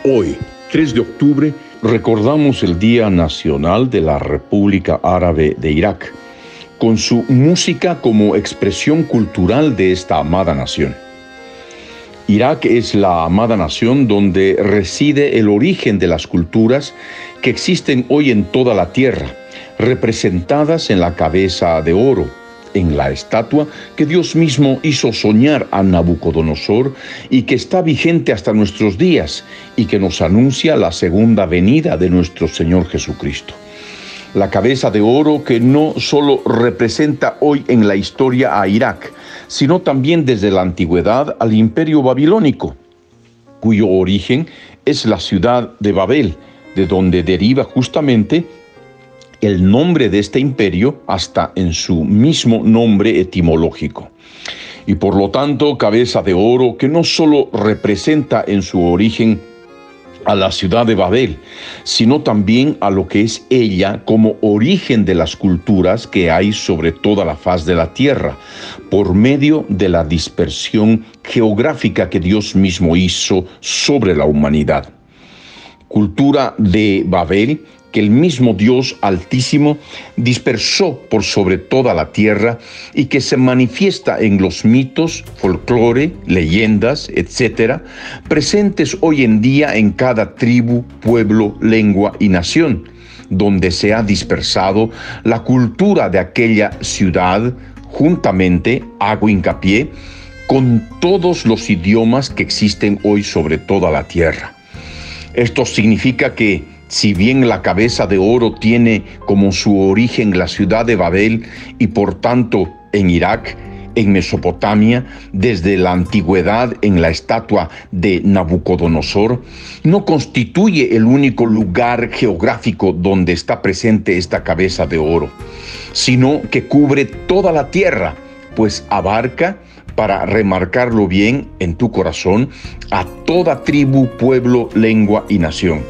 Hoy, 3 de octubre, recordamos el Día Nacional de la República Árabe de Irak, con su música como expresión cultural de esta amada nación. Irak es la amada nación donde reside el origen de las culturas que existen hoy en toda la tierra, representadas en la cabeza de oro, en la estatua que Dios mismo hizo soñar a Nabucodonosor y que está vigente hasta nuestros días y que nos anuncia la segunda venida de nuestro Señor Jesucristo. La cabeza de oro que no solo representa hoy en la historia a Irak, sino también desde la antigüedad al Imperio Babilónico, cuyo origen es la ciudad de Babel, de donde deriva justamente el nombre de este imperio hasta en su mismo nombre etimológico. Y por lo tanto, cabeza de oro que no solo representa en su origen a la ciudad de Babel, sino también a lo que es ella como origen de las culturas que hay sobre toda la faz de la tierra, por medio de la dispersión geográfica que Dios mismo hizo sobre la humanidad. Cultura de Babel que el mismo Dios Altísimo dispersó por sobre toda la tierra y que se manifiesta en los mitos, folclore, leyendas, etc., presentes hoy en día en cada tribu, pueblo, lengua y nación, donde se ha dispersado la cultura de aquella ciudad, juntamente, hago hincapié, con todos los idiomas que existen hoy sobre toda la tierra. Esto significa que, si bien la cabeza de oro tiene como su origen la ciudad de Babel y por tanto en Irak, en Mesopotamia, desde la antigüedad en la estatua de Nabucodonosor, no constituye el único lugar geográfico donde está presente esta cabeza de oro, sino que cubre toda la tierra, pues abarca, para remarcarlo bien en tu corazón, a toda tribu, pueblo, lengua y nación,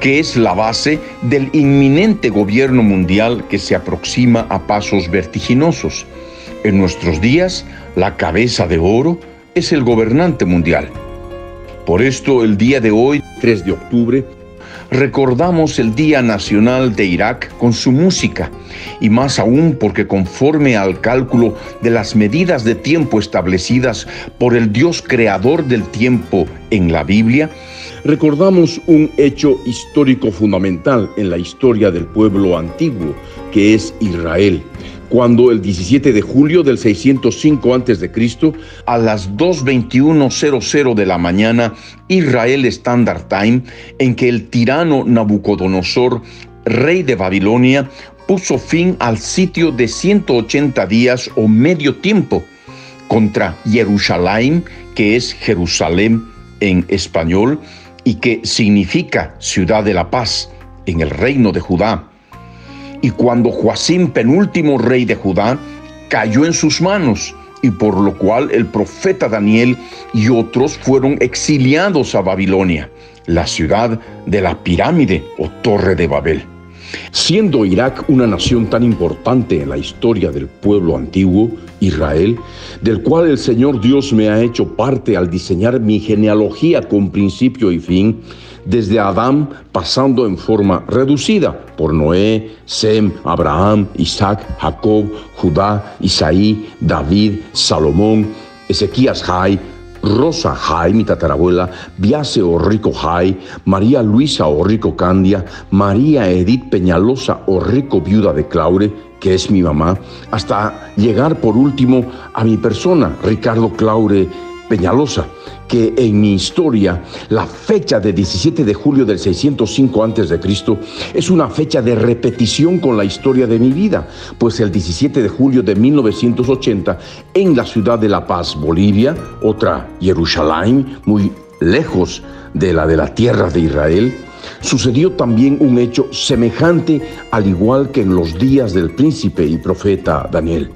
que es la base del inminente gobierno mundial que se aproxima a pasos vertiginosos. En nuestros días, la cabeza de oro es el gobernante mundial. Por esto, el día de hoy, 3 de octubre, recordamos el Día Nacional de Irak con su música, y más aún porque conforme al cálculo de las medidas de tiempo establecidas por el Dios creador del tiempo en la Biblia, recordamos un hecho histórico fundamental en la historia del pueblo antiguo, que es Israel, cuando el 17 de julio del 605 a.C., a las 2:21:00 de la mañana, Israel Standard Time, en que el tirano Nabucodonosor, rey de Babilonia, puso fin al sitio de 180 días o medio tiempo contra Jerusalén, que es Jerusalén en español, y que significa ciudad de la paz en el reino de Judá. Y cuando Joacim, penúltimo rey de Judá, cayó en sus manos, y por lo cual el profeta Daniel y otros fueron exiliados a Babilonia, la ciudad de la pirámide o torre de Babel. Siendo Irak una nación tan importante en la historia del pueblo antiguo, Israel, del cual el Señor Dios me ha hecho parte al diseñar mi genealogía con principio y fin, desde Adán pasando en forma reducida por Noé, Sem, Abraham, Isaac, Jacob, Judá, Isaí, David, Salomón, Ezequías Jai, Rosa Jai, mi tatarabuela, Biase Orrico Jai, María Luisa Orrico Candia, María Edith Peñalosa Orrico, viuda de Claure, que es mi mamá, hasta llegar por último a mi persona, Ricardo Claure Peñalosa, que en mi historia la fecha de 17 de julio del 605 a.C. es una fecha de repetición con la historia de mi vida, pues el 17 de julio de 1980, en la ciudad de La Paz, Bolivia, otra Jerusalén, muy lejos de la tierra de Israel, sucedió también un hecho semejante, al igual que en los días del príncipe y profeta Daniel,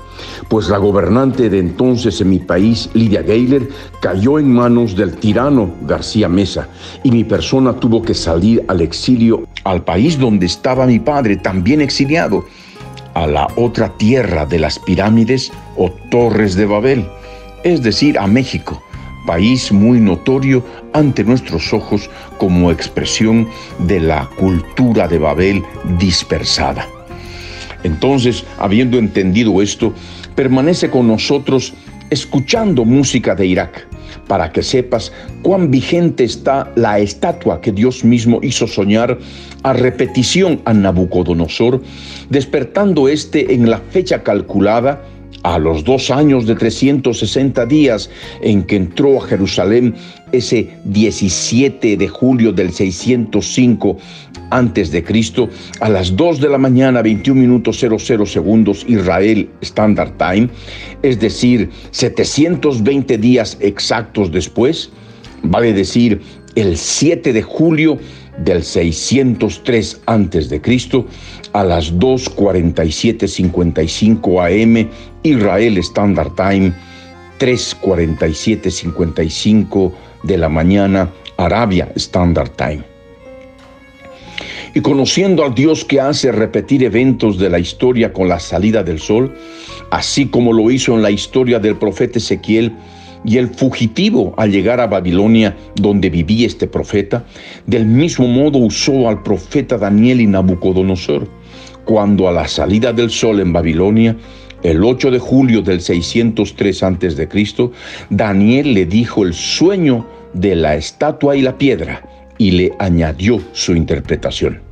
pues la gobernante de entonces en mi país, Lidia Gayler, cayó en manos del tirano García Meza, y mi persona tuvo que salir al exilio, al país donde estaba mi padre, también exiliado, a la otra tierra de las pirámides o torres de Babel, es decir, a México, país muy notorio ante nuestros ojos como expresión de la cultura de Babel dispersada. Entonces, habiendo entendido esto, permanece con nosotros escuchando música de Irak, para que sepas cuán vigente está la estatua que Dios mismo hizo soñar a repetición a Nabucodonosor, despertando en la fecha calculada a los 2 años de 360 días en que entró a Jerusalén, ese 17 de julio del 605 antes de Cristo, a las 2 de la mañana, 21 minutos 00 segundos, Israel Standard Time, es decir, 720 días exactos después, vale decir, el 7 de julio del 603 antes de Cristo, a las 2:47:55 AM, Israel Standard Time, 3:47:55 de la mañana, Arabia Standard Time. Y conociendo al Dios que hace repetir eventos de la historia con la salida del sol, así como lo hizo en la historia del profeta Ezequiel y el fugitivo al llegar a Babilonia, donde vivía este profeta, del mismo modo usó al profeta Daniel y Nabucodonosor, cuando a la salida del sol en Babilonia, el 8 de julio del 603 a.C., Daniel le dijo el sueño de la estatua y la piedra y le añadió su interpretación.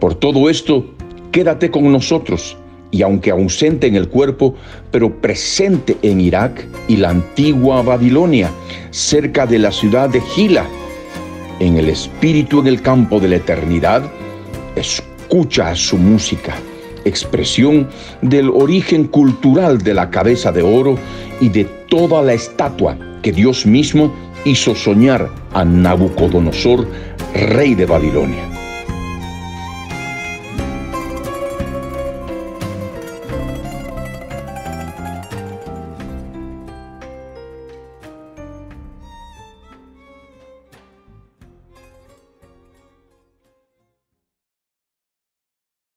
Por todo esto, quédate con nosotros, y aunque ausente en el cuerpo, pero presente en Irak y la antigua Babilonia, cerca de la ciudad de Gila, en el espíritu en el campo de la eternidad, escucha su música, expresión del origen cultural de la cabeza de oro y de toda la estatua que Dios mismo hizo soñar a Nabucodonosor, rey de Babilonia.